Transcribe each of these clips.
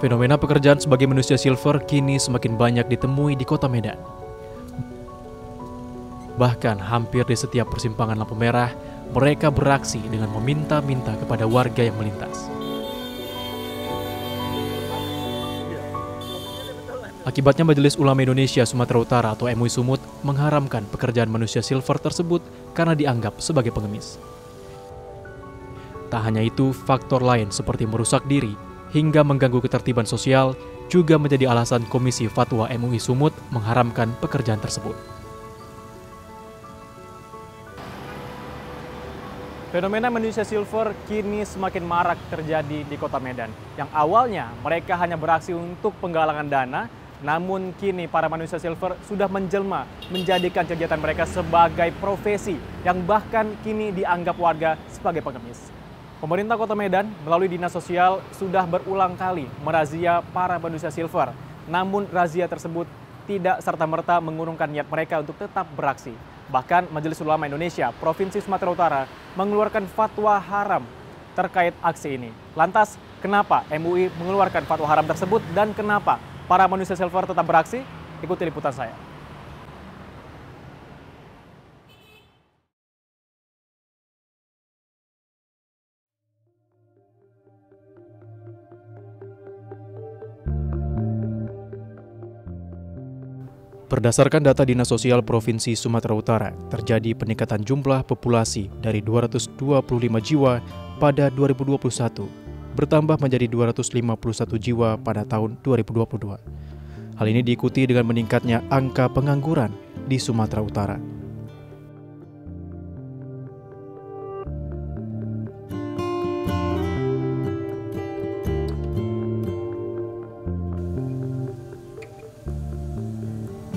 Fenomena pekerjaan sebagai manusia silver kini semakin banyak ditemui di kota Medan. Bahkan hampir di setiap persimpangan lampu merah, mereka beraksi dengan meminta-minta kepada warga yang melintas. Akibatnya Majelis Ulama Indonesia Sumatera Utara atau MUI Sumut mengharamkan pekerjaan manusia silver tersebut karena dianggap sebagai pengemis. Tak hanya itu, faktor lain seperti merusak diri hingga mengganggu ketertiban sosial juga menjadi alasan Komisi Fatwa MUI Sumut mengharamkan pekerjaan tersebut. Fenomena manusia silver kini semakin marak terjadi di kota Medan. Yang awalnya mereka hanya beraksi untuk penggalangan dana, namun kini para manusia silver sudah menjelma menjadikan kegiatan mereka sebagai profesi yang bahkan kini dianggap warga sebagai pengemis. Pemerintah Kota Medan melalui Dinas Sosial sudah berulang kali merazia para manusia silver. Namun razia tersebut tidak serta-merta mengurungkan niat mereka untuk tetap beraksi. Bahkan Majelis Ulama Indonesia Provinsi Sumatera Utara mengeluarkan fatwa haram terkait aksi ini. Lantas, kenapa MUI mengeluarkan fatwa haram tersebut dan kenapa para manusia silver tetap beraksi? Ikuti liputan saya. Berdasarkan data Dinas Sosial Provinsi Sumatera Utara, terjadi peningkatan jumlah populasi dari 225 jiwa pada 2021, bertambah menjadi 251 jiwa pada tahun 2022. Hal ini diikuti dengan meningkatnya angka pengangguran di Sumatera Utara.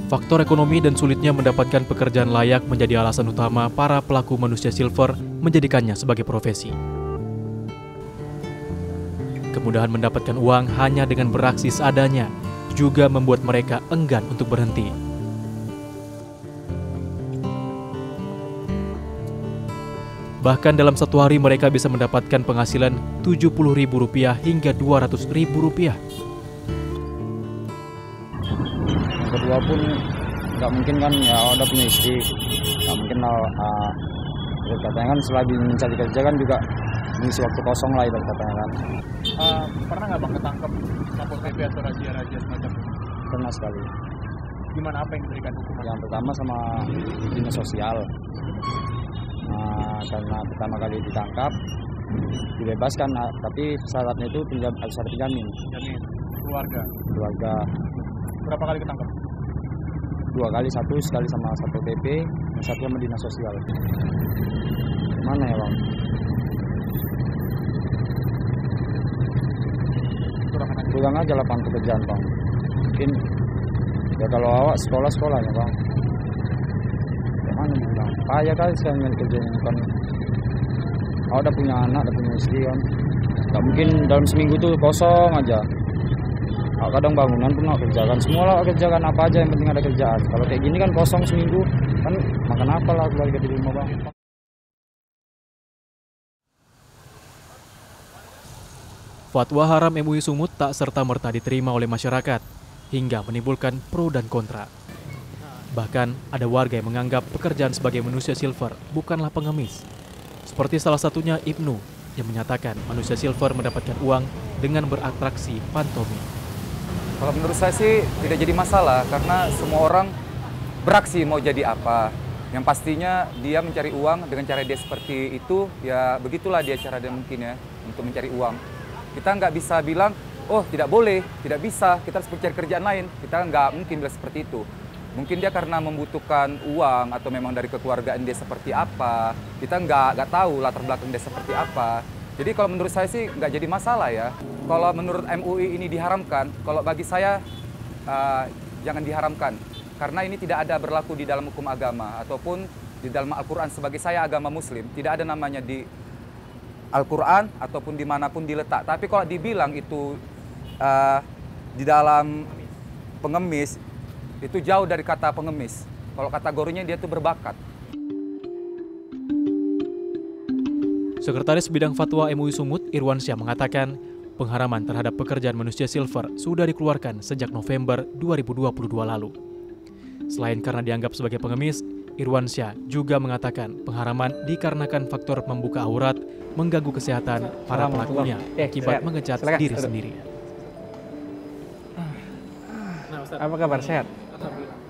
Faktor ekonomi dan sulitnya mendapatkan pekerjaan layak menjadi alasan utama para pelaku manusia silver menjadikannya sebagai profesi. Kemudahan mendapatkan uang hanya dengan beraksi seadanya juga membuat mereka enggan untuk berhenti. Bahkan dalam satu hari mereka bisa mendapatkan penghasilan Rp70.000 hingga Rp200.000. Kedua pun nggak mungkin kan, ya udah punya istri, nggak mungkin lah, katanya kan selagi mencari kerja kan juga mengisi waktu kosong lah ibarat katanya kan. Pernah nggak Bang ketangkep Satpol PP atau razia-razia semacam itu? Pernah sekali. Gimana, apa yang diberikan hukuman? Yang pertama sama Dinas Sosial, karena pertama kali ditangkap dibebaskan, tapi syaratnya itu harus ada penjamin. Penjamin keluarga. Berapa kali ketangkep? 2 kali, sekali sama Satpol PP, yang satu sama Dinas Sosial. Mana ya Bang? Kurang aja lapangan pekerjaan Bang. Mungkin ya kalau awak sekolahnya Bang. Gimana dibilang? Payah kali sekarang nyari kerjanya kan. Awak udah punya anak, udah punya istri kan. Gak mungkin dalam seminggu tuh kosong aja. Kadang bangunan pun nggak kerjakan, semua lah kerjakan, apa aja yang penting ada kerjaan. Kalau kayak gini kan kosong seminggu, kan makan apa lah keluarga di rumah Bang. Fatwa haram MUI Sumut tak serta-merta diterima oleh masyarakat, hingga menimbulkan pro dan kontra. Bahkan ada warga yang menganggap pekerjaan sebagai manusia silver bukanlah pengemis. Seperti salah satunya Ibnu, yang menyatakan manusia silver mendapatkan uang dengan beratraksi pantomim. Kalau menurut saya sih tidak jadi masalah, karena semua orang beraksi mau jadi apa. Yang pastinya dia mencari uang dengan cara dia seperti itu, ya begitulah dia cara dia mungkin ya untuk mencari uang. Kita nggak bisa bilang, oh tidak boleh, tidak bisa, kita harus mencari kerjaan lain. Kita nggak mungkin bilang seperti itu. Mungkin dia karena membutuhkan uang atau memang dari kekeluargaan dia seperti apa. Kita nggak tahu latar belakang dia seperti apa. Jadi kalau menurut saya sih nggak jadi masalah ya. Kalau menurut MUI ini diharamkan, kalau bagi saya jangan diharamkan. Karena ini tidak ada berlaku di dalam hukum agama ataupun di dalam Al-Quran. Sebagai saya agama Muslim, tidak ada namanya di Al-Quran ataupun dimanapun diletak. Tapi kalau dibilang itu di dalam pengemis, itu jauh dari kata pengemis. Kalau kategorinya dia itu berbakat. Sekretaris Bidang Fatwa MUI Sumut, Irwansyah mengatakan, Pengharaman terhadap pekerjaan manusia silver sudah dikeluarkan sejak November 2022 lalu. Selain karena dianggap sebagai pengemis, Irwansyah juga mengatakan pengharaman dikarenakan faktor membuka aurat mengganggu kesehatan para pelakunya akibat mengecat diri sendiri. Apa kabar, sehat?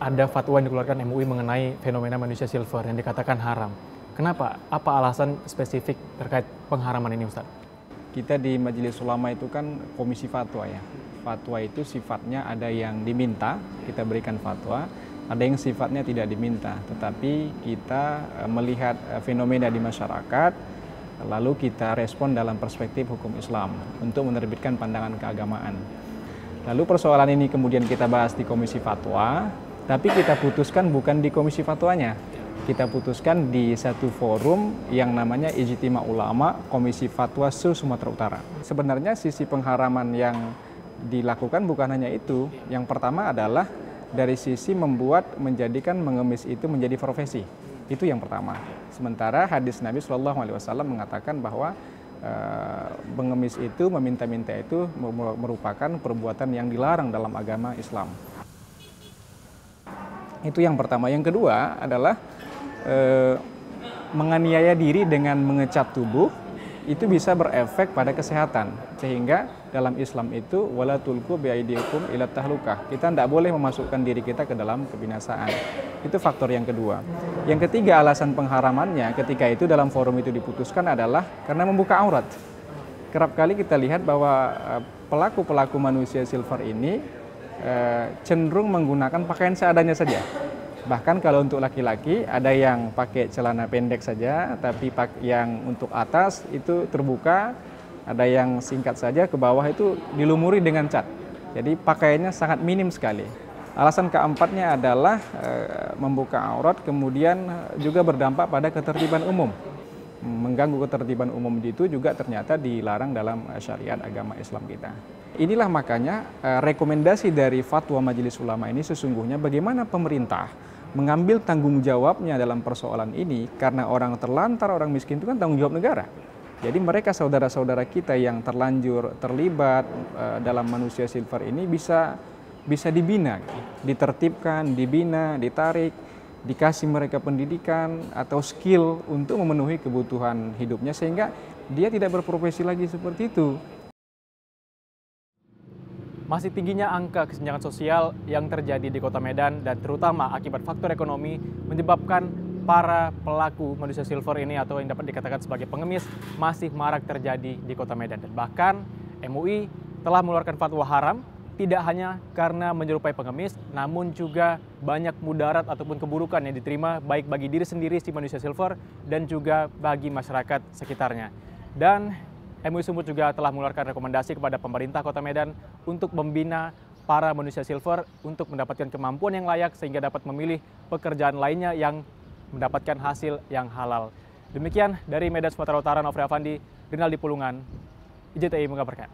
Ada fatwa yang dikeluarkan MUI mengenai fenomena manusia silver yang dikatakan haram. Kenapa? Apa alasan spesifik terkait pengharaman ini, Ustaz? Kita di Majelis Ulama itu kan komisi fatwa ya. Fatwa itu sifatnya ada yang diminta, kita berikan fatwa, ada yang sifatnya tidak diminta. Tetapi kita melihat fenomena di masyarakat, lalu kita respon dalam perspektif hukum Islam untuk menerbitkan pandangan keagamaan. Lalu persoalan ini kemudian kita bahas di komisi fatwa, tapi kita putuskan bukan di komisi fatwanya. Kita putuskan di satu forum yang namanya Ijtima Ulama Komisi Fatwa Sumatera Utara. Sebenarnya sisi pengharaman yang dilakukan bukan hanya itu. Yang pertama adalah dari sisi menjadikan mengemis itu menjadi profesi. Itu yang pertama. Sementara hadis Nabi SAW mengatakan bahwa mengemis itu, meminta-minta itu merupakan perbuatan yang dilarang dalam agama Islam. Itu yang pertama. Yang kedua adalah menganiaya diri dengan mengecat tubuh itu bisa berefek pada kesehatan, sehingga dalam Islam itu wala tulqu biaidikum ila tahlukah, kita tidak boleh memasukkan diri kita ke dalam kebinasaan. Itu faktor yang kedua. Yang ketiga, alasan pengharamannya ketika itu dalam forum itu diputuskan adalah karena membuka aurat. Kerap kali kita lihat bahwa pelaku-pelaku manusia silver ini cenderung menggunakan pakaian seadanya saja. Bahkan kalau untuk laki-laki ada yang pakai celana pendek saja, tapi yang untuk atas itu terbuka, ada yang singkat saja, ke bawah itu dilumuri dengan cat. Jadi pakaiannya sangat minim sekali. Alasan keempatnya adalah membuka aurat, kemudian juga berdampak pada ketertiban umum. Mengganggu ketertiban umum itu juga ternyata dilarang dalam syariat agama Islam kita. Inilah makanya rekomendasi dari fatwa Majelis Ulama ini sesungguhnya bagaimana pemerintah mengambil tanggung jawabnya dalam persoalan ini, karena orang terlantar, orang miskin itu kan tanggung jawab negara. Jadi mereka saudara-saudara kita yang terlanjur terlibat dalam manusia silver ini bisa dibina, ditertibkan, dibina, ditarik, dikasih mereka pendidikan atau skill untuk memenuhi kebutuhan hidupnya sehingga dia tidak berprofesi lagi seperti itu. Masih tingginya angka kesenjangan sosial yang terjadi di Kota Medan dan terutama akibat faktor ekonomi menyebabkan para pelaku manusia silver ini atau yang dapat dikatakan sebagai pengemis masih marak terjadi di Kota Medan. Dan bahkan MUI telah mengeluarkan fatwa haram tidak hanya karena menyerupai pengemis, namun juga banyak mudarat ataupun keburukan yang diterima baik bagi diri sendiri si manusia silver dan juga bagi masyarakat sekitarnya. Dan MUI Sumut juga telah mengeluarkan rekomendasi kepada pemerintah Kota Medan untuk membina para manusia silver untuk mendapatkan kemampuan yang layak sehingga dapat memilih pekerjaan lainnya yang mendapatkan hasil yang halal. Demikian dari Medan Sumatera Utara, Nofri Afandi, Rinaldi Pulungan, IJTI mengabarkan.